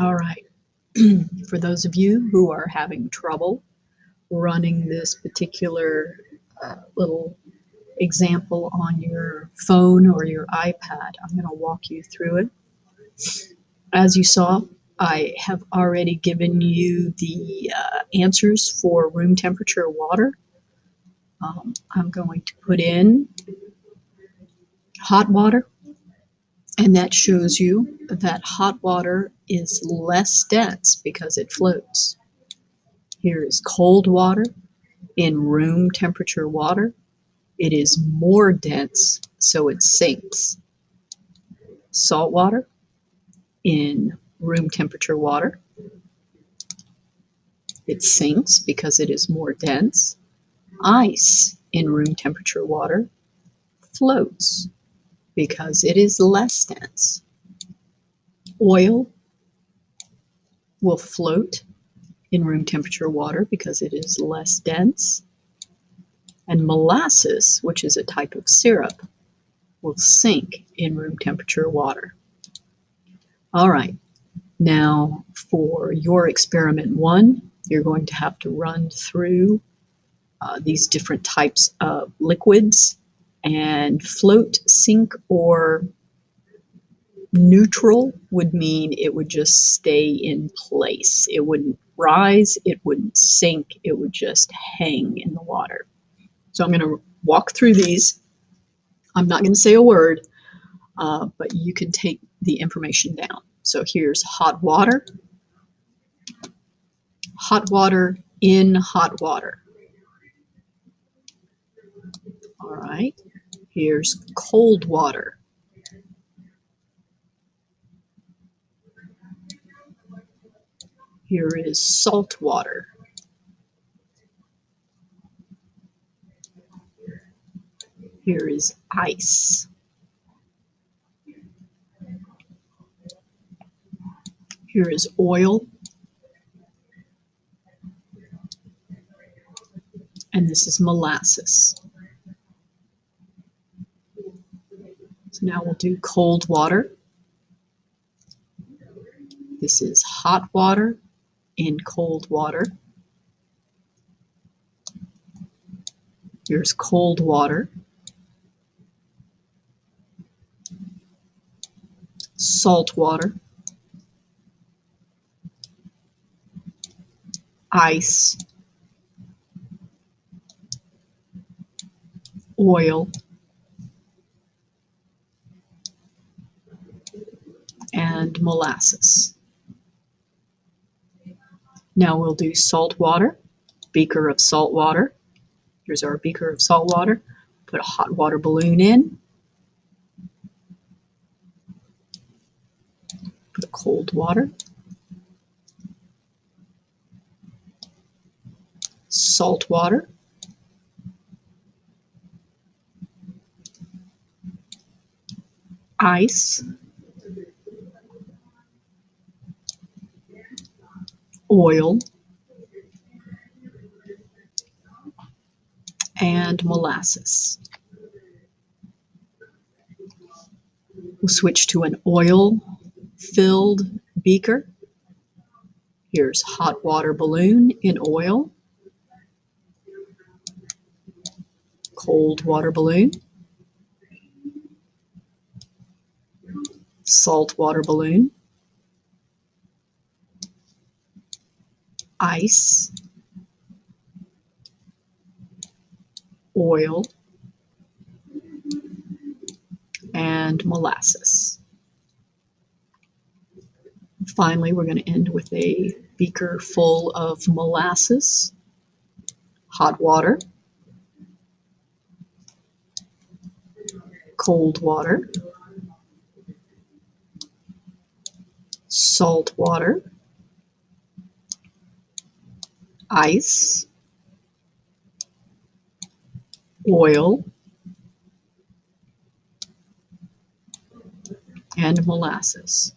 All right. For those of you who are having trouble running this particular little example on your phone or your iPad, I'm going to walk you through it. As you saw, I have already given you the answers for room temperature water. I'm going to put in hot water, and that shows you that hot water is less dense because it floats. Here is cold water. In room temperature water, it is more dense, so it sinks. Salt water in room temperature water, it sinks because it is more dense. Ice in room temperature water floats because it is less dense. Oil will float in room temperature water because it is less dense. And molasses, which is a type of syrup, will sink in room temperature water. All right, now for your experiment 1, you're going to have to run through these different types of liquids, and float, sink, or neutral would mean it would just stay in place. It wouldn't rise, it wouldn't sink, it would just hang in the water. So I'm going to walk through these. I'm not going to say a word, but you can take the information down. So here's hot water in hot water. All right, here's cold water. Here is salt water. Here is ice. Here is oil. And this is molasses. So now we'll do cold water. This is hot water in cold water. Here's cold water. Salt water. Ice. Oil. And molasses. Now we'll do salt water, beaker of salt water. Here's our beaker of salt water. Put a hot water balloon in. Put a cold water. Salt water. Ice. Oil. And molasses. We'll switch to an oil-filled beaker. Here's hot water balloon in oil. Cold water balloon. Salt water balloon. Ice. Oil. And molasses. Finally, we're going to end with a beaker full of molasses, hot water, cold water, salt water, ice, oil, and molasses.